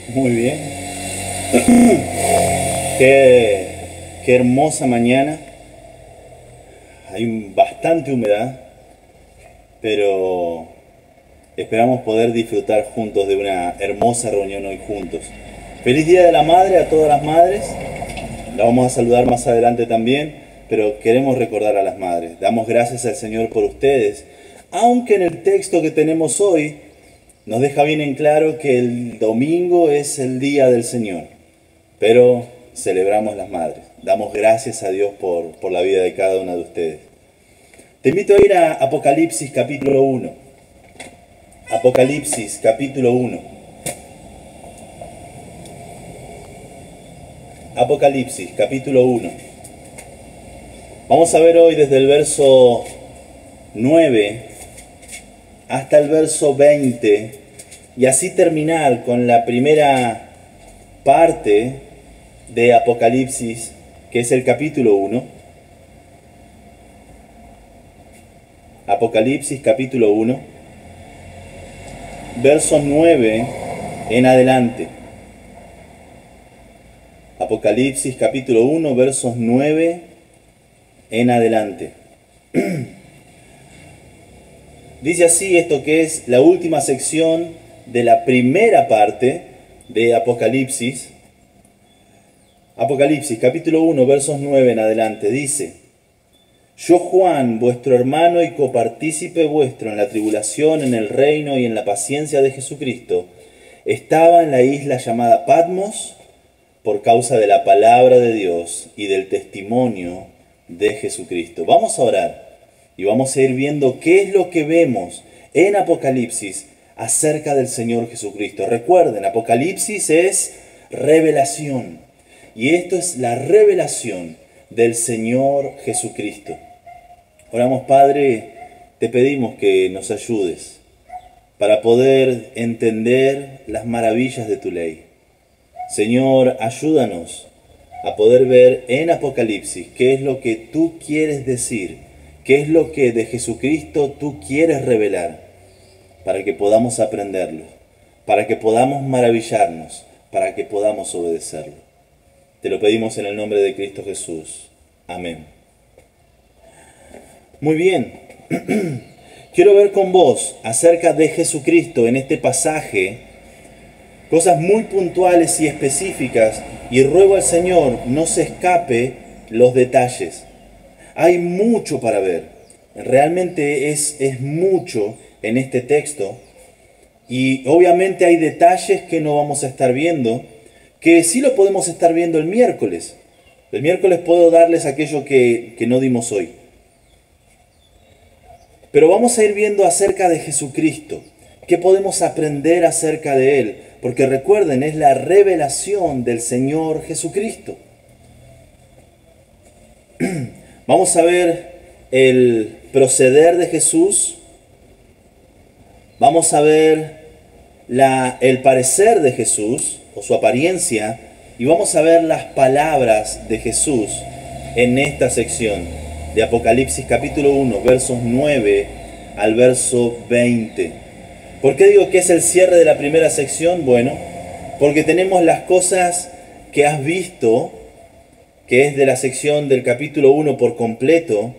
Muy bien. Qué hermosa mañana. Hay bastante humedad, pero esperamos poder disfrutar juntos de una hermosa reunión hoy juntos. Feliz Día de la Madre a todas las madres. La vamos a saludar más adelante también, pero queremos recordar a las madres. Damos gracias al Señor por ustedes, aunque en el texto que tenemos hoy nos deja bien en claro que el domingo es el día del Señor, pero celebramos las madres. Damos gracias a Dios por la vida de cada una de ustedes. Te invito a ir a Apocalipsis capítulo 1. Apocalipsis capítulo 1. Apocalipsis capítulo 1. Vamos a ver hoy desde el verso 9 hasta el verso 20 y así terminar con la primera parte de Apocalipsis, que es el capítulo 1. Apocalipsis capítulo 1, verso 9 en adelante. Apocalipsis capítulo 1, versos 9 en adelante. Dice así esto que es la última sección de la primera parte de Apocalipsis. Apocalipsis capítulo 1, versos 9 en adelante. Dice: Yo, Juan, vuestro hermano y copartícipe vuestro en la tribulación, en el reino y en la paciencia de Jesucristo, estaba en la isla llamada Patmos por causa de la palabra de Dios y del testimonio de Jesucristo. Vamos a orar y vamos a ir viendo qué es lo que vemos en Apocalipsis acerca del Señor Jesucristo. Recuerden, Apocalipsis es revelación y esto es la revelación del Señor Jesucristo. Oramos, Padre, te pedimos que nos ayudes para poder entender las maravillas de tu ley. Señor, ayúdanos a poder ver en Apocalipsis qué es lo que tú quieres decir, qué es lo que de Jesucristo tú quieres revelar, para que podamos aprenderlo, para que podamos maravillarnos, para que podamos obedecerlo. Te lo pedimos en el nombre de Cristo Jesús. Amén. Muy bien. Quiero ver con vos acerca de Jesucristo en este pasaje cosas muy puntuales y específicas, y ruego al Señor no se escape los detalles. Hay mucho para ver. Realmente es mucho en este texto, y obviamente hay detalles que no vamos a estar viendo, que sí lo podemos estar viendo el miércoles. El miércoles puedo darles aquello que no dimos hoy. Pero vamos a ir viendo acerca de Jesucristo. ¿Qué podemos aprender acerca de Él? Porque recuerden, es la revelación del Señor Jesucristo. Vamos a ver el proceder de Jesús. Vamos a ver el parecer de Jesús, o su apariencia, y vamos a ver las palabras de Jesús en esta sección de Apocalipsis capítulo 1, versos 9 al verso 20. ¿Por qué digo que es el cierre de la primera sección? Bueno, porque tenemos las cosas que has visto, que es de la sección del capítulo 1 por completo,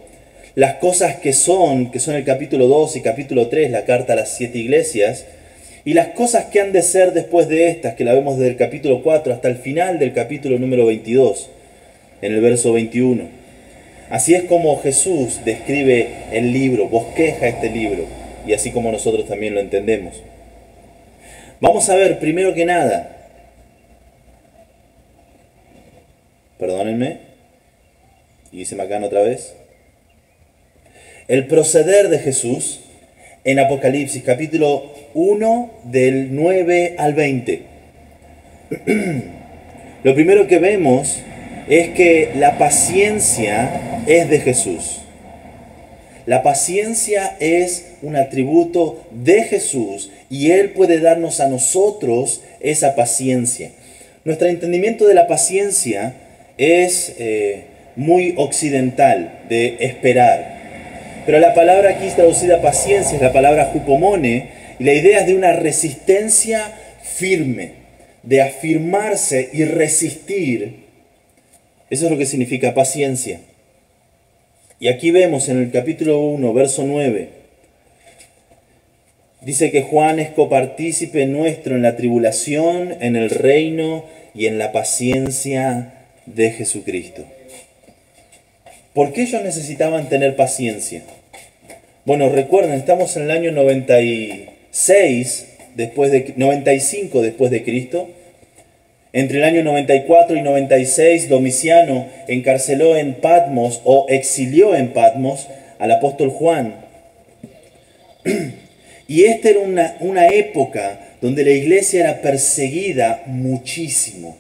las cosas que son el capítulo 2 y capítulo 3, la carta a las 7 iglesias, y las cosas que han de ser después de estas, que la vemos desde el capítulo 4 hasta el final del capítulo número 22, en el verso 21. Así es como Jesús describe el libro, bosqueja este libro, y así como nosotros también lo entendemos. Vamos a ver, primero que nada, perdónenme, y hice macana otra vez, el proceder de Jesús en Apocalipsis capítulo 1 del 9 al 20. Lo primero que vemos es que la paciencia es de Jesús. La paciencia es un atributo de Jesús y Él puede darnos a nosotros esa paciencia. Nuestro entendimiento de la paciencia es muy occidental, de esperar. Pero la palabra aquí traducida paciencia es la palabra hupomone, y la idea es de una resistencia firme, de afirmarse y resistir. Eso es lo que significa paciencia. Y aquí vemos en el capítulo 1, verso 9, dice que Juan es copartícipe nuestro en la tribulación, en el reino y en la paciencia de Jesucristo. ¿Por qué ellos necesitaban tener paciencia? Bueno, recuerden, estamos en el año 95 después de Cristo. Entre el año 94 y 96, Domiciano encarceló en Patmos o exilió en Patmos al apóstol Juan. Y esta era una época donde la iglesia era perseguida muchísimo.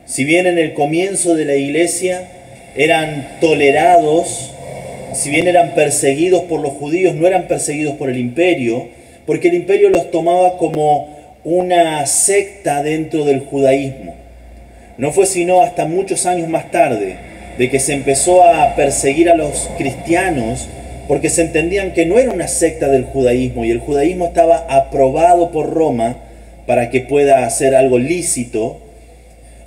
Si bien en el comienzo de la iglesia eran tolerados, si bien eran perseguidos por los judíos, no eran perseguidos por el imperio, porque el imperio los tomaba como una secta dentro del judaísmo. No fue sino hasta muchos años más tarde de que se empezó a perseguir a los cristianos, porque se entendían que no era una secta del judaísmo y el judaísmo estaba aprobado por Roma para que pueda hacer algo lícito.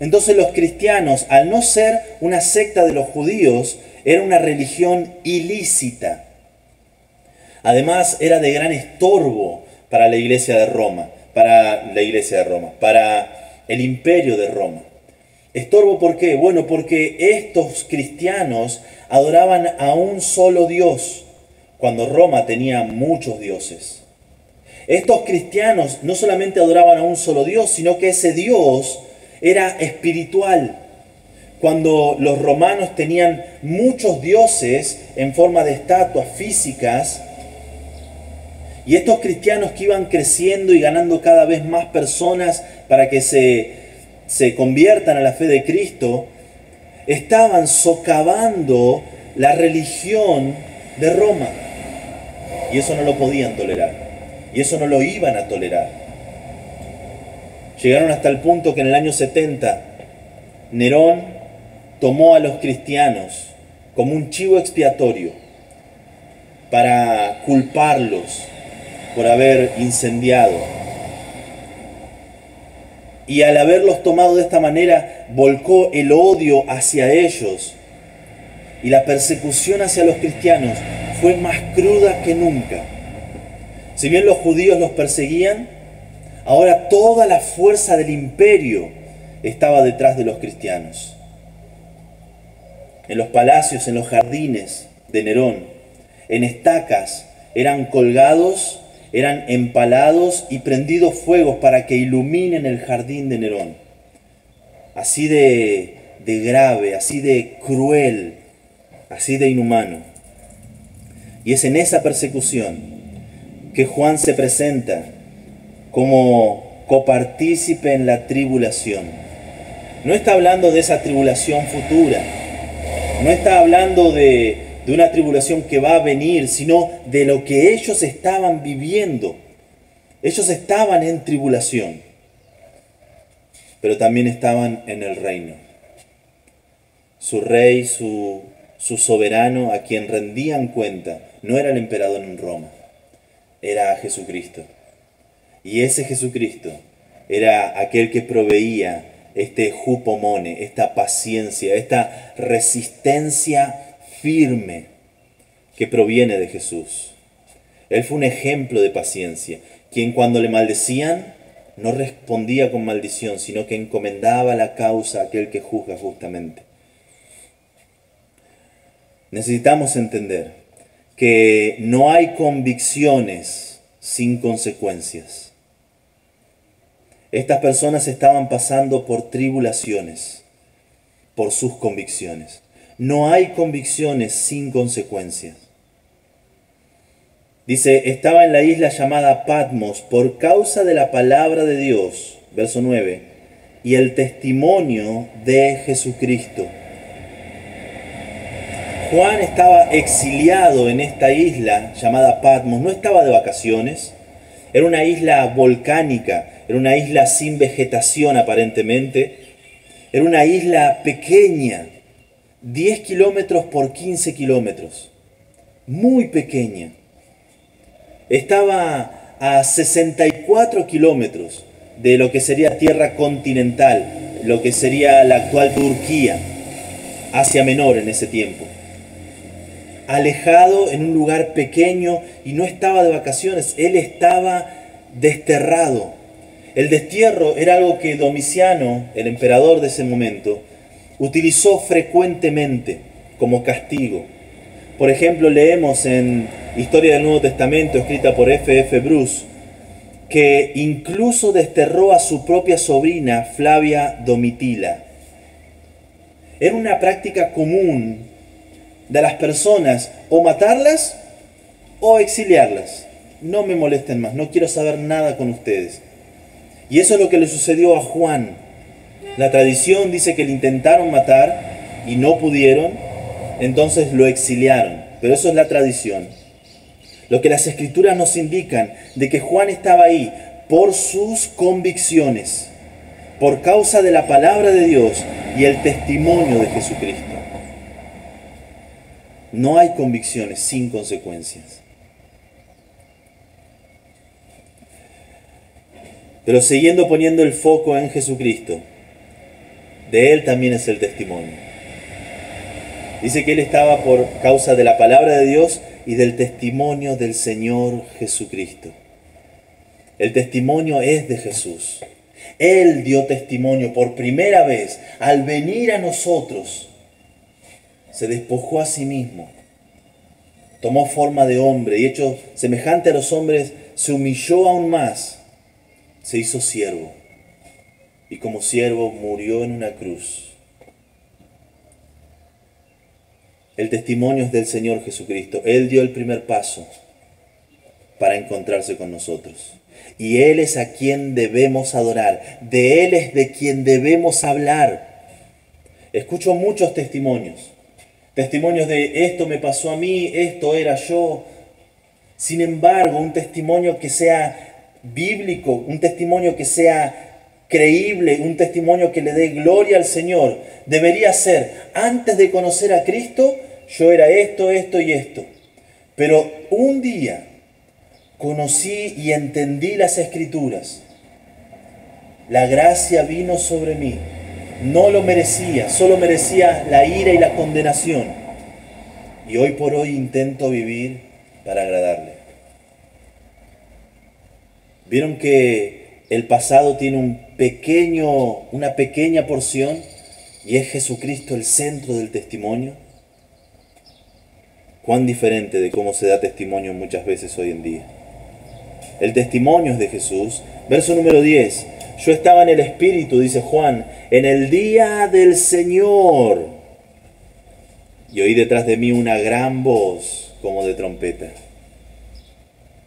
Entonces los cristianos, al no ser una secta de los judíos, era una religión ilícita. Además era de gran estorbo para la iglesia de Roma, para el imperio de Roma. ¿Estorbo por qué? Bueno, porque estos cristianos adoraban a un solo Dios, cuando Roma tenía muchos dioses. Estos cristianos no solamente adoraban a un solo Dios, sino que ese Dios era espiritual. Cuando los romanos tenían muchos dioses en forma de estatuas físicas, y estos cristianos que iban creciendo y ganando cada vez más personas para que se conviertan a la fe de Cristo, estaban socavando la religión de Roma. Y eso no lo podían tolerar. Y eso no lo iban a tolerar. Llegaron hasta el punto que en el año 70, Nerón tomó a los cristianos como un chivo expiatorio para culparlos por haber incendiado. Y al haberlos tomado de esta manera, volcó el odio hacia ellos. Y la persecución hacia los cristianos fue más cruda que nunca. Si bien los judíos los perseguían, ahora toda la fuerza del imperio estaba detrás de los cristianos. En los palacios, en los jardines de Nerón, en estacas, eran colgados, eran empalados y prendidos fuegos para que iluminen el jardín de Nerón. Así de grave, así de cruel, así de inhumano. Y es en esa persecución que Juan se presenta como copartícipe en la tribulación. No está hablando de esa tribulación futura, no está hablando de una tribulación que va a venir, sino de lo que ellos estaban viviendo. Ellos estaban en tribulación, pero también estaban en el reino. Su rey, su soberano, a quien rendían cuenta, no era el emperador en Roma, era Jesucristo. Y ese Jesucristo era aquel que proveía este hupomone, esta paciencia, esta resistencia firme que proviene de Jesús. Él fue un ejemplo de paciencia, quien cuando le maldecían no respondía con maldición, sino que encomendaba la causa a aquel que juzga justamente. Necesitamos entender que no hay convicciones sin consecuencias. Estas personas estaban pasando por tribulaciones por sus convicciones. No hay convicciones sin consecuencias. Dice, estaba en la isla llamada Patmos por causa de la palabra de Dios, verso 9, y el testimonio de Jesucristo. Juan estaba exiliado en esta isla llamada Patmos, no estaba de vacaciones, era una isla volcánica, era una isla sin vegetación aparentemente, era una isla pequeña, 10 kilómetros por 15 kilómetros, muy pequeña. Estaba a 64 kilómetros de lo que sería tierra continental, lo que sería la actual Turquía, Asia Menor en ese tiempo. Alejado en un lugar pequeño y no estaba de vacaciones, él estaba desterrado. El destierro era algo que Domiciano, el emperador de ese momento, utilizó frecuentemente como castigo. Por ejemplo, leemos en Historia del Nuevo Testamento, escrita por F.F. Bruce, que incluso desterró a su propia sobrina Flavia Domitila. Era una práctica común de las personas o matarlas o exiliarlas. No me molesten más, no quiero saber nada con ustedes. Y eso es lo que le sucedió a Juan. La tradición dice que le intentaron matar y no pudieron, entonces lo exiliaron. Pero eso es la tradición. Lo que las escrituras nos indican de que Juan estaba ahí por sus convicciones, por causa de la palabra de Dios y el testimonio de Jesucristo. No hay convicciones sin consecuencias. Pero siguiendo poniendo el foco en Jesucristo, de Él también es el testimonio. Dice que Él estaba por causa de la palabra de Dios y del testimonio del Señor Jesucristo. El testimonio es de Jesús. Él dio testimonio por primera vez al venir a nosotros. Se despojó a sí mismo. Tomó forma de hombre y hecho semejante a los hombres, se humilló aún más. Se hizo siervo. Y como siervo murió en una cruz. El testimonio es del Señor Jesucristo. Él dio el primer paso para encontrarse con nosotros. Y Él es a quien debemos adorar. De Él es de quien debemos hablar. Escucho muchos testimonios. Testimonios de esto me pasó a mí, esto era yo. Sin embargo, un testimonio que sea bíblico, un testimonio que sea creíble, un testimonio que le dé gloria al Señor, debería ser, antes de conocer a Cristo, yo era esto, esto y esto. Pero un día conocí y entendí las Escrituras. La gracia vino sobre mí. No lo merecía, solo merecía la ira y la condenación. Y hoy por hoy intento vivir para agradarle. ¿Vieron que el pasado tiene una pequeña porción y es Jesucristo el centro del testimonio? Cuán diferente de cómo se da testimonio muchas veces hoy en día. El testimonio es de Jesús. Verso número 10. Yo estaba en el Espíritu, dice Juan, en el día del Señor. Y oí detrás de mí una gran voz como de trompeta.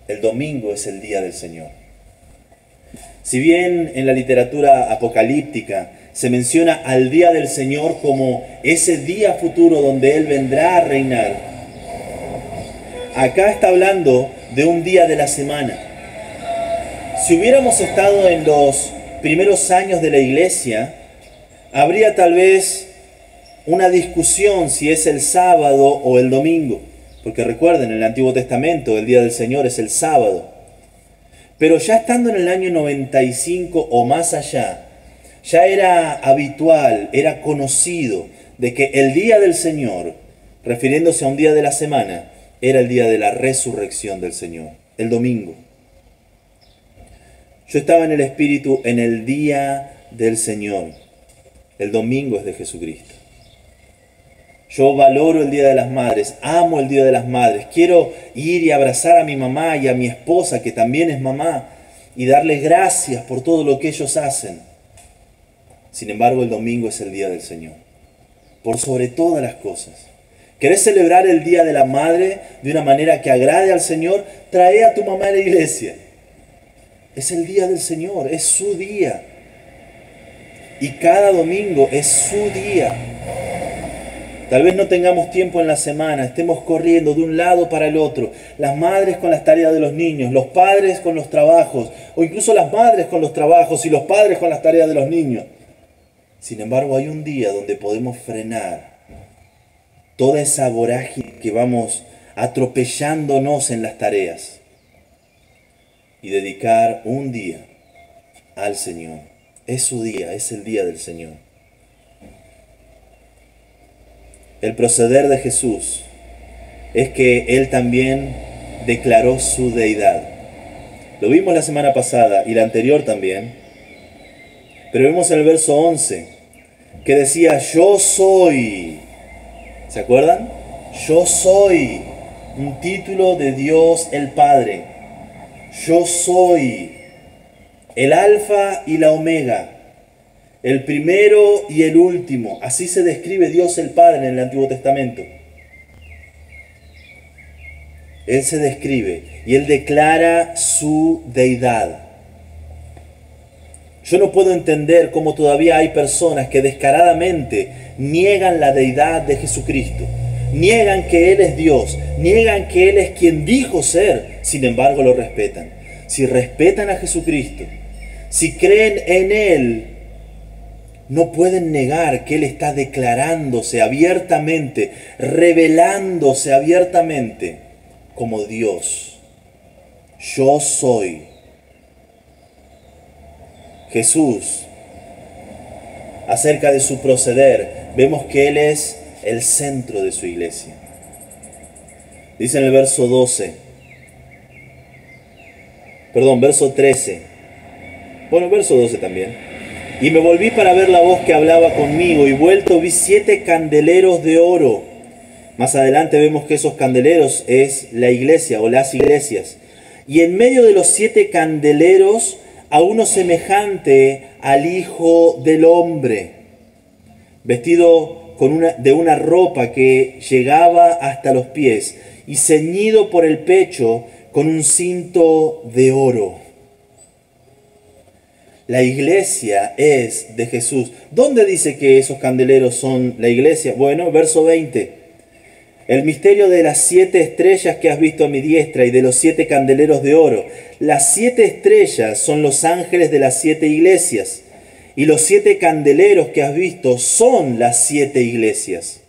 El domingo es el día del Señor. Si bien en la literatura apocalíptica se menciona al día del Señor como ese día futuro donde Él vendrá a reinar, acá está hablando de un día de la semana. Si hubiéramos estado en los primeros años de la iglesia, habría tal vez una discusión si es el sábado o el domingo. Porque recuerden, en el Antiguo Testamento el día del Señor es el sábado. Pero ya estando en el año 95 o más allá, ya era habitual, era conocido de que el día del Señor, refiriéndose a un día de la semana, era el día de la resurrección del Señor, el domingo. Yo estaba en el Espíritu en el día del Señor. El domingo es de Jesucristo. Yo valoro el Día de las Madres, amo el Día de las Madres. Quiero ir y abrazar a mi mamá y a mi esposa, que también es mamá, y darles gracias por todo lo que ellos hacen. Sin embargo, el domingo es el Día del Señor, por sobre todas las cosas. ¿Querés celebrar el Día de la Madre de una manera que agrade al Señor? Trae a tu mamá a la iglesia. Es el día del Señor, es su día. Y cada domingo es su día. Tal vez no tengamos tiempo en la semana, estemos corriendo de un lado para el otro. Las madres con las tareas de los niños, los padres con los trabajos, o incluso las madres con los trabajos y los padres con las tareas de los niños. Sin embargo, hay un día donde podemos frenar toda esa vorágine que vamos atropellándonos en las tareas y dedicar un día al Señor. Es su día, es el día del Señor. El proceder de Jesús es que Él también declaró su deidad. Lo vimos la semana pasada y la anterior también. Pero vemos en el verso 11 que decía, yo soy. ¿Se acuerdan? Yo soy. Un título de Dios el Padre. Yo soy el Alfa y la Omega, el primero y el último. Así se describe Dios el Padre en el Antiguo Testamento. Él se describe y Él declara su deidad. Yo no puedo entender cómo todavía hay personas que descaradamente niegan la deidad de Jesucristo. Niegan que Él es Dios, niegan que Él es quien dijo ser, sin embargo lo respetan. Si respetan a Jesucristo, si creen en Él, no pueden negar que Él está declarándose abiertamente, revelándose abiertamente como Dios. Yo soy. Jesús, acerca de su proceder, vemos que Él es el centro de su iglesia. Dice en el verso 12, verso 13, verso 12 también. Y me volví para ver la voz que hablaba conmigo, y vuelto vi 7 candeleros de oro. Más adelante vemos que esos candeleros es la iglesia o las iglesias. Y en medio de los 7 candeleros, a uno semejante al Hijo del Hombre, vestido de una ropa que llegaba hasta los pies y ceñido por el pecho con un cinto de oro. La iglesia es de Jesús. ¿Dónde dice que esos candeleros son la iglesia? Bueno, verso 20. El misterio de las 7 estrellas que has visto a mi diestra y de los 7 candeleros de oro. Las 7 estrellas son los ángeles de las 7 iglesias. Y los 7 candeleros que has visto son las 7 iglesias.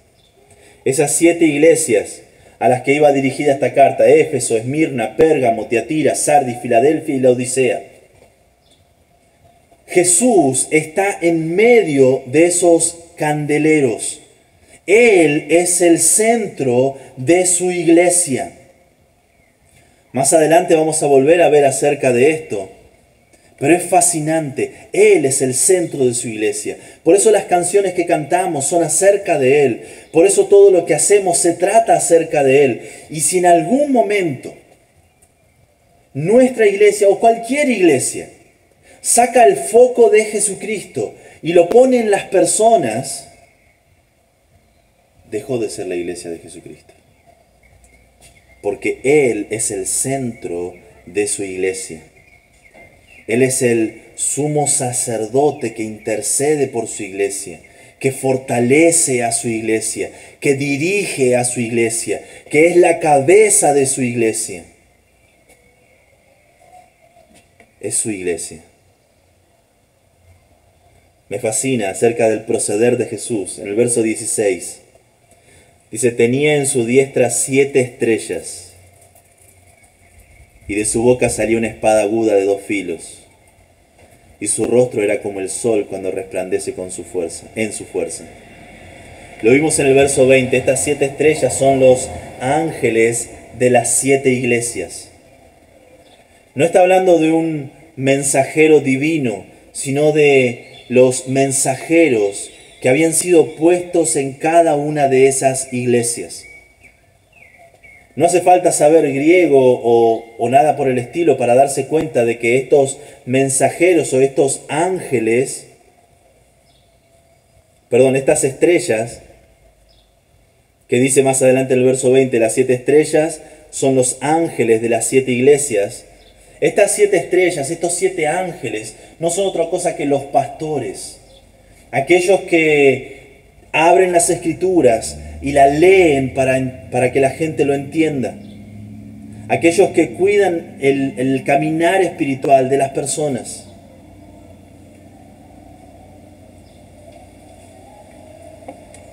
Esas 7 iglesias a las que iba dirigida esta carta: Éfeso, Esmirna, Pérgamo, Tiatira, Sardis, Filadelfia y Laodicea. Jesús está en medio de esos candeleros. Él es el centro de su iglesia. Más adelante vamos a volver a ver acerca de esto. Pero es fascinante. Él es el centro de su iglesia. Por eso las canciones que cantamos son acerca de Él. Por eso todo lo que hacemos se trata acerca de Él. Y si en algún momento nuestra iglesia o cualquier iglesia saca el foco de Jesucristo y lo pone en las personas, dejó de ser la iglesia de Jesucristo. Porque Él es el centro de su iglesia. Él es el sumo sacerdote que intercede por su iglesia, que fortalece a su iglesia, que dirige a su iglesia, que es la cabeza de su iglesia. Es su iglesia. Me fascina acerca del proceder de Jesús. En el verso 16 dice: tenía en su diestra 7 estrellas, y de su boca salía una espada aguda de 2 filos, y su rostro era como el sol cuando resplandece con su fuerza, en su fuerza. Lo vimos en el verso 20. Estas 7 estrellas son los ángeles de las 7 iglesias. No está hablando de un mensajero divino, sino de los mensajeros que habían sido puestos en cada una de esas iglesias. No hace falta saber griego o nada por el estilo para darse cuenta de que estos mensajeros o estos ángeles, estas estrellas, que dice más adelante en el verso 20, las 7 estrellas son los ángeles de las 7 iglesias. Estas 7 estrellas, estos 7 ángeles, no son otra cosa que los pastores, aquellos que abren las escrituras y la leen para que la gente lo entienda. Aquellos que cuidan el caminar espiritual de las personas.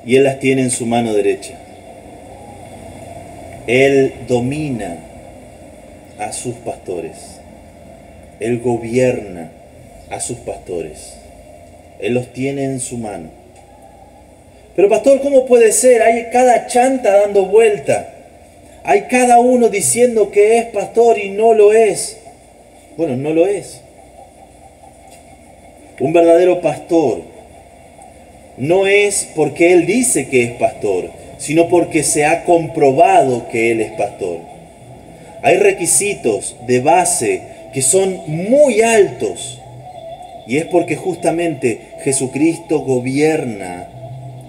Y Él las tiene en su mano derecha. Él domina a sus pastores. Él gobierna a sus pastores. Él los tiene en su mano. Pero pastor, ¿cómo puede ser? Hay cada chanta dando vuelta. Hay cada uno diciendo que es pastor y no lo es. Bueno, no lo es. Un verdadero pastor no es porque él dice que es pastor, sino porque se ha comprobado que él es pastor. Hay requisitos de base que son muy altos, y es porque justamente Jesucristo gobierna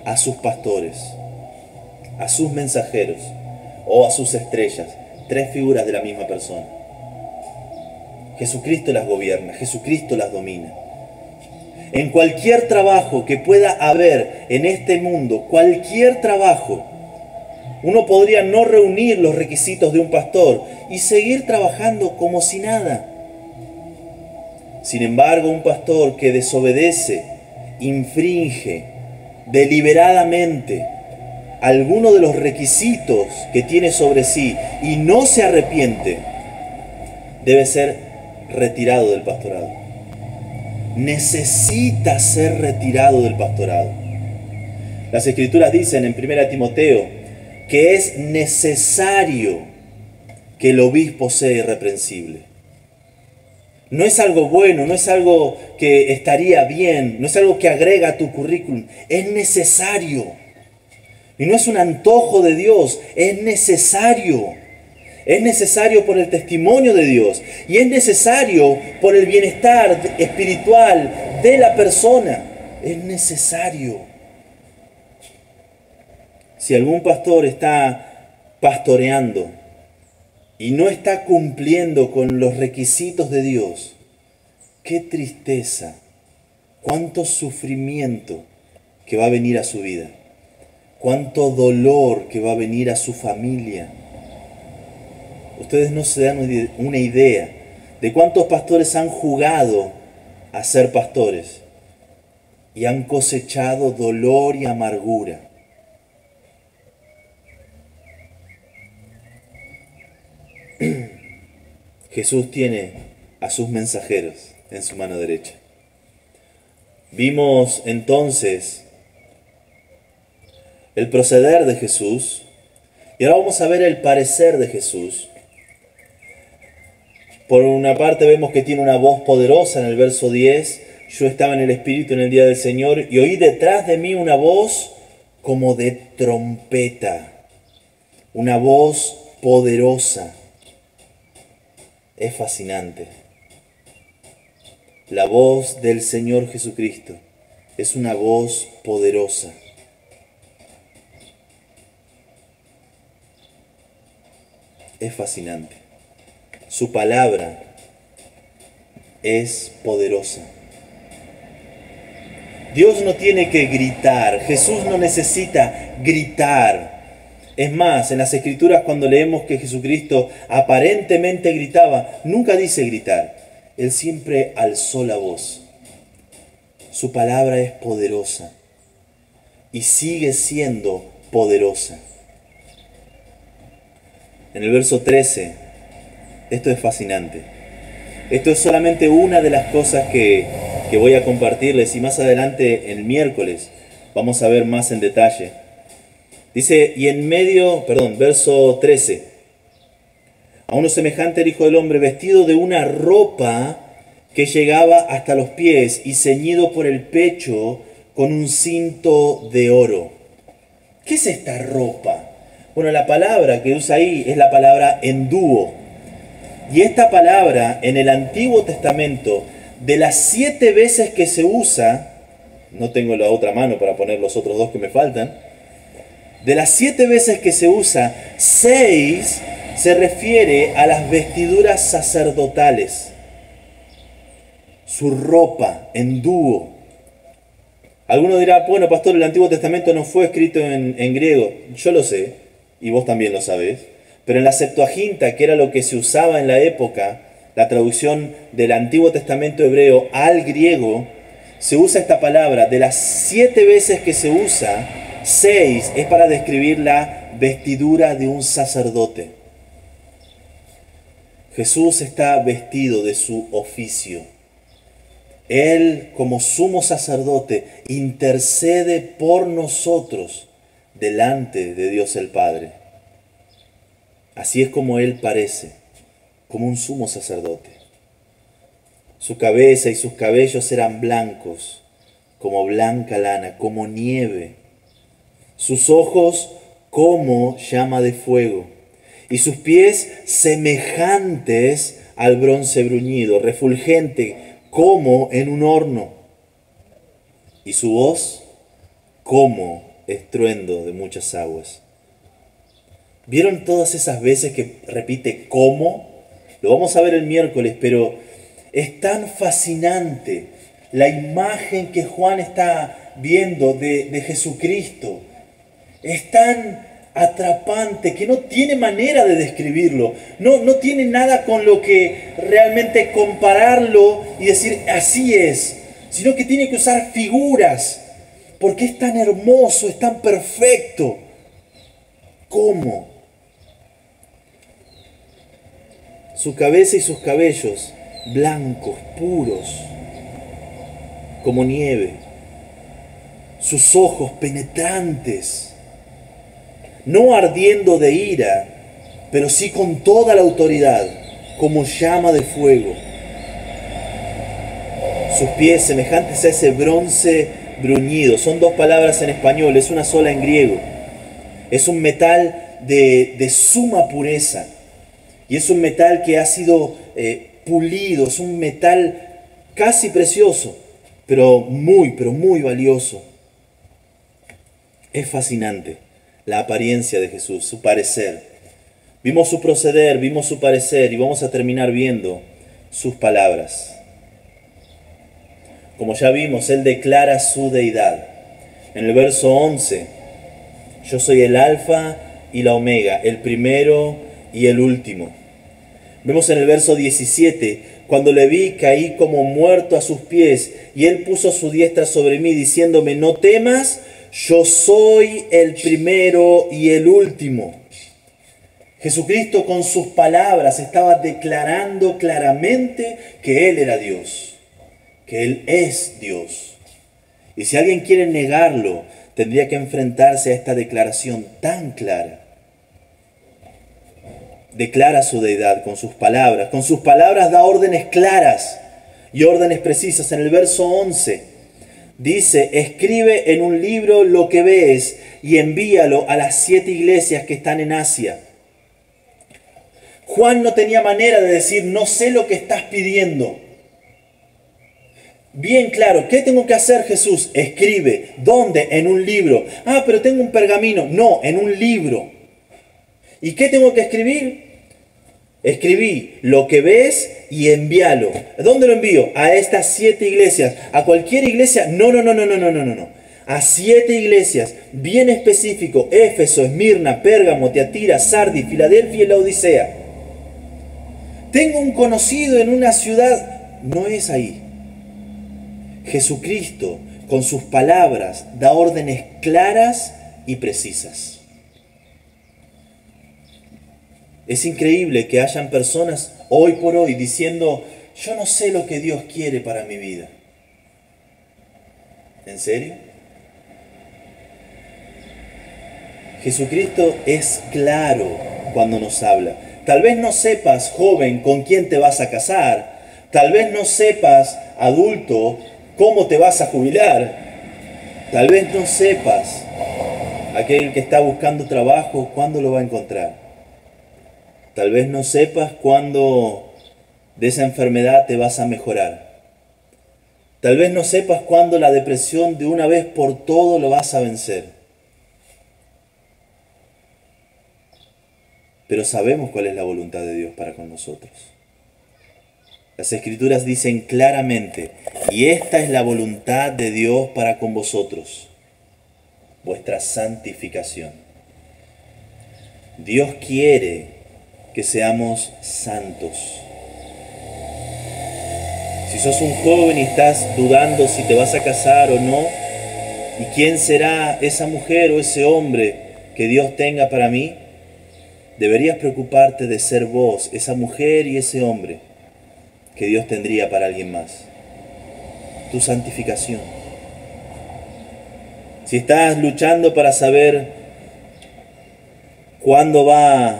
a sus pastores, a sus mensajeros o a sus estrellas, tres figuras de la misma persona. Jesucristo las gobierna, Jesucristo las domina. En cualquier trabajo que pueda haber en este mundo, cualquier trabajo, uno podría no reunir los requisitos de un pastor y seguir trabajando como si nada. Sin embargo, un pastor que desobedece, infringe deliberadamente alguno de los requisitos que tiene sobre sí y no se arrepiente, debe ser retirado del pastorado. Necesita ser retirado del pastorado. Las Escrituras dicen en 1 Timoteo que es necesario que el obispo sea irreprensible. No es algo bueno, no es algo que estaría bien, no es algo que agrega a tu currículum, es necesario. Y no es un antojo de Dios, es necesario. Es necesario por el testimonio de Dios y es necesario por el bienestar espiritual de la persona. Es necesario. Si algún pastor está pastoreando y no está cumpliendo con los requisitos de Dios, qué tristeza, cuánto sufrimiento que va a venir a su vida, cuánto dolor que va a venir a su familia. Ustedes no se dan una idea de cuántos pastores han jugado a ser pastores y han cosechado dolor y amargura. Jesús tiene a sus mensajeros en su mano derecha. Vimos entonces el proceder de Jesús y ahora vamos a ver el parecer de Jesús. Por una parte vemos que tiene una voz poderosa en el verso 10. Yo estaba en el Espíritu en el día del Señor y oí detrás de mí una voz como de trompeta. Una voz poderosa. Es fascinante. La voz del Señor Jesucristo es una voz poderosa. Es fascinante. Su palabra es poderosa. Dios no tiene que gritar. Jesús no necesita gritar. Es más, en las Escrituras cuando leemos que Jesucristo aparentemente gritaba, nunca dice gritar. Él siempre alzó la voz. Su palabra es poderosa y sigue siendo poderosa. En el verso 13, esto es fascinante. Esto es solamente una de las cosas que voy a compartirles y más adelante el miércoles vamos a ver más en detalle. Dice, verso 13. A uno semejante el Hijo del Hombre, vestido de una ropa que llegaba hasta los pies y ceñido por el pecho con un cinto de oro. ¿Qué es esta ropa? Bueno, la palabra que usa ahí es la palabra endúo. Y esta palabra en el Antiguo Testamento, de las 7 veces que se usa, no tengo la otra mano para poner los otros 2 que me faltan, de las 7 veces que se usa, 6 se refiere a las vestiduras sacerdotales. Su ropa, endúo. Alguno dirá, bueno, pastor, el Antiguo Testamento no fue escrito en griego. Yo lo sé, y vos también lo sabés. Pero en la Septuaginta, que era lo que se usaba en la época, la traducción del Antiguo Testamento hebreo al griego, se usa esta palabra. De las 7 veces que se usa, 6 es para describir la vestidura de un sacerdote. Jesús está vestido de su oficio. Él, como sumo sacerdote, intercede por nosotros delante de Dios el Padre. Así es como Él parece, como un sumo sacerdote. Su cabeza y sus cabellos eran blancos, como blanca lana, como nieve. Sus ojos como llama de fuego, y sus pies semejantes al bronce bruñido, refulgente como en un horno, y su voz como estruendo de muchas aguas. ¿Vieron todas esas veces que repite cómo? Lo vamos a ver el miércoles, pero es tan fascinante la imagen que Juan está viendo de Jesucristo. Es tan atrapante que no tiene manera de describirlo. No tiene nada con lo que realmente compararlo y decir así es, sino que tiene que usar figuras, porque es tan hermoso, es tan perfecto. ¿Cómo? Su cabeza y sus cabellos blancos, puros, como nieve. Sus ojos penetrantes, no ardiendo de ira, pero sí con toda la autoridad, como llama de fuego. Sus pies semejantes a ese bronce bruñido. Son dos palabras en español, es una sola en griego. Es un metal de suma pureza. Y es un metal que ha sido pulido, es un metal casi precioso, pero muy valioso. Es fascinante la apariencia de Jesús, su parecer. Vimos su proceder, vimos su parecer y vamos a terminar viendo sus palabras. Como ya vimos, Él declara su deidad. En el verso 11, yo soy el alfa y la omega, el primero y el último. Vemos en el verso 17, cuando le vi caí como muerto a sus pies y Él puso su diestra sobre mí diciéndome, no temas, yo soy el primero y el último. Jesucristo con sus palabras estaba declarando claramente que Él era Dios, que Él es Dios. Y si alguien quiere negarlo, tendría que enfrentarse a esta declaración tan clara. Declara su deidad con sus palabras. Con sus palabras da órdenes claras y órdenes precisas. En el verso 11 dice, escribe en un libro lo que ves y envíalo a las 7 iglesias que están en Asia. Juan no tenía manera de decir, no sé lo que estás pidiendo. Bien claro, ¿qué tengo que hacer, Jesús? Escribe. ¿Dónde? En un libro. Ah, pero tengo un pergamino. No, en un libro. ¿Y qué tengo que escribir? Escribí lo que ves y envíalo. ¿Dónde lo envío? A estas 7 iglesias. ¿A cualquier iglesia? No. A 7 iglesias, bien específico. Éfeso, Esmirna, Pérgamo, Tiatira, Sardis, Filadelfia y Laodicea. Tengo un conocido en una ciudad. No es ahí. Jesucristo, con sus palabras, da órdenes claras y precisas. Es increíble que hayan personas hoy por hoy diciendo, yo no sé lo que Dios quiere para mi vida. ¿En serio? Jesucristo es claro cuando nos habla. Tal vez no sepas, joven, con quién te vas a casar. Tal vez no sepas, adulto, cómo te vas a jubilar. Tal vez no sepas, aquel que está buscando trabajo, cuándo lo va a encontrar. Tal vez no sepas cuándo de esa enfermedad te vas a mejorar. Tal vez no sepas cuándo la depresión de una vez por todo lo vas a vencer. Pero sabemos cuál es la voluntad de Dios para con nosotros. Las Escrituras dicen claramente, y esta es la voluntad de Dios para con vosotros, vuestra santificación. Dios quiere que seamos santos. Si sos un joven y estás dudando si te vas a casar o no, ¿y quién será esa mujer o ese hombre que Dios tenga para mí? Deberías preocuparte de ser vos, esa mujer y ese hombre que Dios tendría para alguien más. tu santificación. Si estás luchando para saber cuándo vas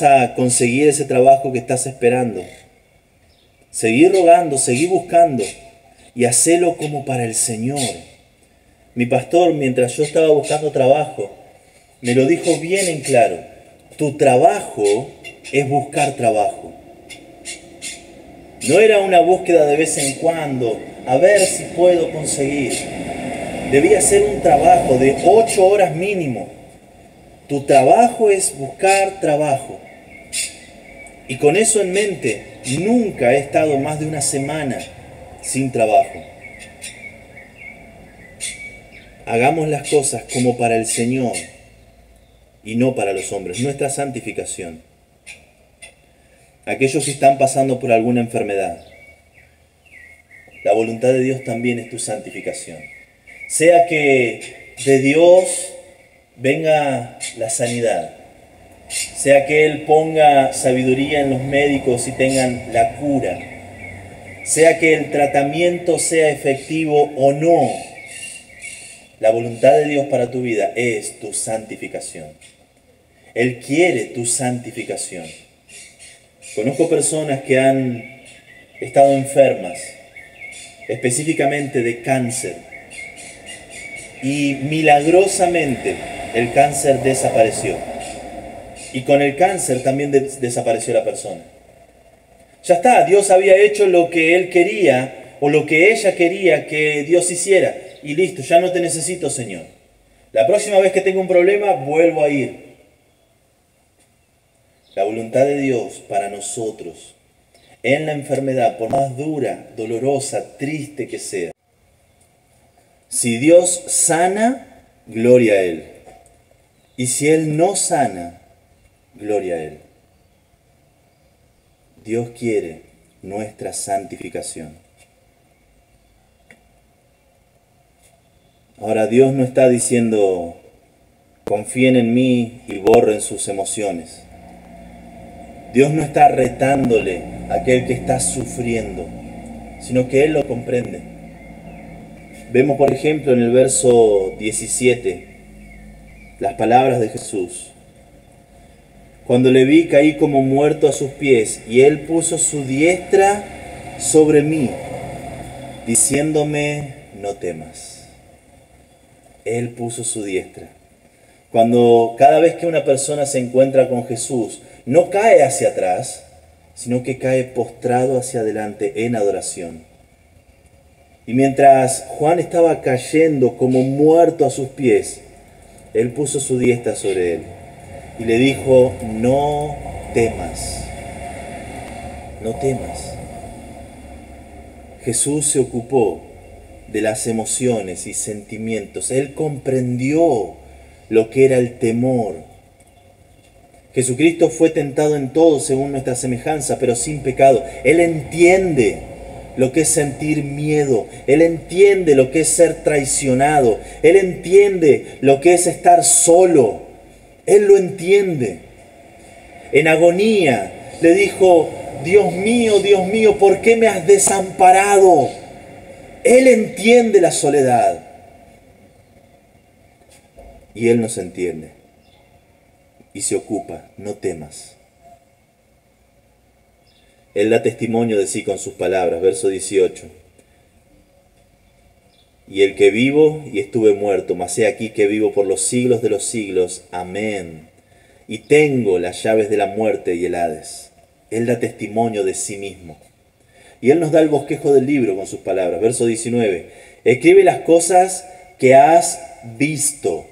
a conseguir ese trabajo que estás esperando, seguí rogando, seguí buscando y hacelo como para el Señor. Mi pastor, mientras yo estaba buscando trabajo, me lo dijo bien en claro: tu trabajo es buscar trabajo. No era una búsqueda de vez en cuando, a ver si puedo conseguir. Debía ser un trabajo de 8 horas mínimo. Tu trabajo es buscar trabajo. Y con eso en mente, nunca he estado más de una semana sin trabajo. Hagamos las cosas como para el Señor y no para los hombres. Nuestra santificación. Aquellos que están pasando por alguna enfermedad, la voluntad de Dios también es tu santificación. Sea que de Dios venga la sanidad, sea que Él ponga sabiduría en los médicos y tengan la cura, sea que el tratamiento sea efectivo o no, la voluntad de Dios para tu vida es tu santificación. Él quiere tu santificación. Conozco personas que han estado enfermas, específicamente de cáncer, y milagrosamente el cáncer desapareció. Y con el cáncer también desapareció la persona. Ya está, Dios había hecho lo que Él quería o lo que ella quería que Dios hiciera. Y listo, ya no te necesito, Señor. La próxima vez que tenga un problema, vuelvo a ir. La voluntad de Dios para nosotros en la enfermedad, por más dura, dolorosa, triste que sea. Si Dios sana, gloria a Él. Y si Él no sana, gloria a Él. Dios quiere nuestra santificación. Ahora, Dios no está diciendo: confíen en mí y borren sus emociones. Dios no está retándole a aquel que está sufriendo, sino que Él lo comprende. Vemos, por ejemplo, en el verso 17, las palabras de Jesús. Cuando le vi, caí como muerto a sus pies, y Él puso su diestra sobre mí, diciéndome: no temas. Él puso su diestra. Cada vez que una persona se encuentra con Jesús, no cae hacia atrás, sino que cae postrado hacia adelante en adoración. Y mientras Juan estaba cayendo como muerto a sus pies, Él puso su diestra sobre él y le dijo: no temas, no temas. Jesús se ocupó de las emociones y sentimientos. Él comprendió lo que era el temor. Jesucristo fue tentado en todo según nuestra semejanza, pero sin pecado. Él entiende lo que es sentir miedo. Él entiende lo que es ser traicionado. Él entiende lo que es estar solo. Él lo entiende. En agonía le dijo: Dios mío, ¿por qué me has desamparado? Él entiende la soledad. Y Él nos entiende. Y se ocupa: no temas. Él da testimonio de sí con sus palabras, verso 18. Y el que vivo y estuve muerto, mas he aquí que vivo por los siglos de los siglos. Amén. Y tengo las llaves de la muerte y el Hades. Él da testimonio de sí mismo. Y Él nos da el bosquejo del libro con sus palabras, verso 19. Escribe las cosas que has visto.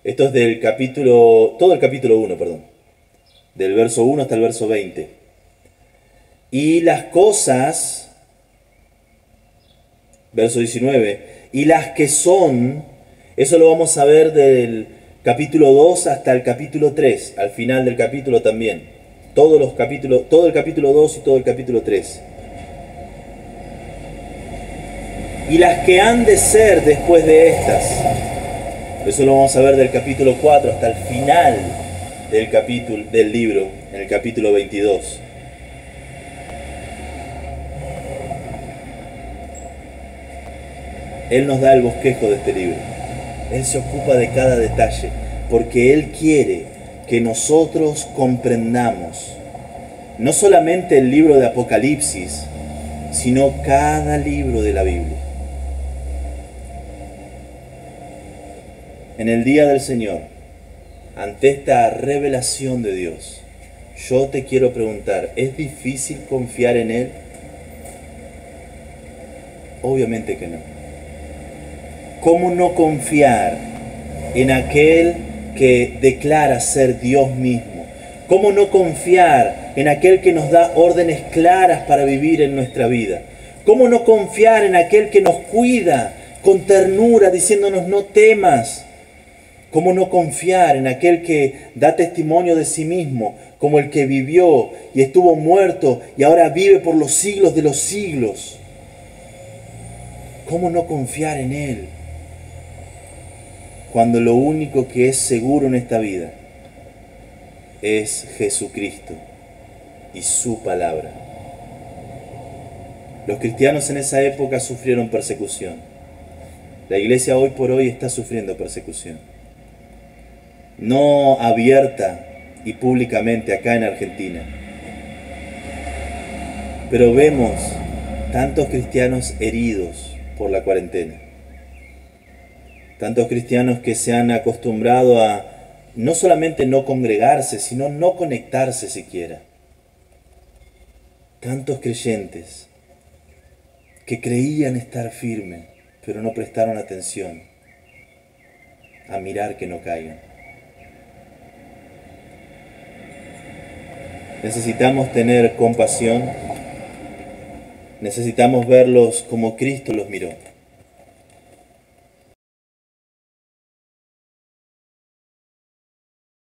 Esto es todo el capítulo 1, del verso 1 hasta el verso 20. Y las cosas, verso 19, y las que son, eso lo vamos a ver del capítulo 2 hasta el capítulo 3, al final del capítulo también. Todo el capítulo 2 y todo el capítulo 3. Y las que han de ser después de estas. Eso lo vamos a ver del capítulo 4 hasta el final del libro, en el capítulo 22. Él nos da el bosquejo de este libro. Él se ocupa de cada detalle, porque Él quiere que nosotros comprendamos no solamente el libro de Apocalipsis, sino cada libro de la Biblia. En el día del Señor, ante esta revelación de Dios, yo te quiero preguntar, ¿es difícil confiar en Él? Obviamente que no. ¿Cómo no confiar en aquel que declara ser Dios mismo? ¿Cómo no confiar en aquel que nos da órdenes claras para vivir en nuestra vida? ¿Cómo no confiar en aquel que nos cuida con ternura, diciéndonos no temas? ¿Cómo no confiar en aquel que da testimonio de sí mismo, como el que vivió y estuvo muerto y ahora vive por los siglos de los siglos? ¿Cómo no confiar en Él cuando lo único que es seguro en esta vida es Jesucristo y su palabra? Los cristianos en esa época sufrieron persecución. La iglesia hoy por hoy está sufriendo persecución. No abierta y públicamente acá en Argentina. Pero vemos tantos cristianos heridos por la cuarentena. Tantos cristianos que se han acostumbrado a no solamente no congregarse, sino no conectarse siquiera. Tantos creyentes que creían estar firmes, pero no prestaron atención a mirar que no caigan. Necesitamos tener compasión, necesitamos verlos como Cristo los miró.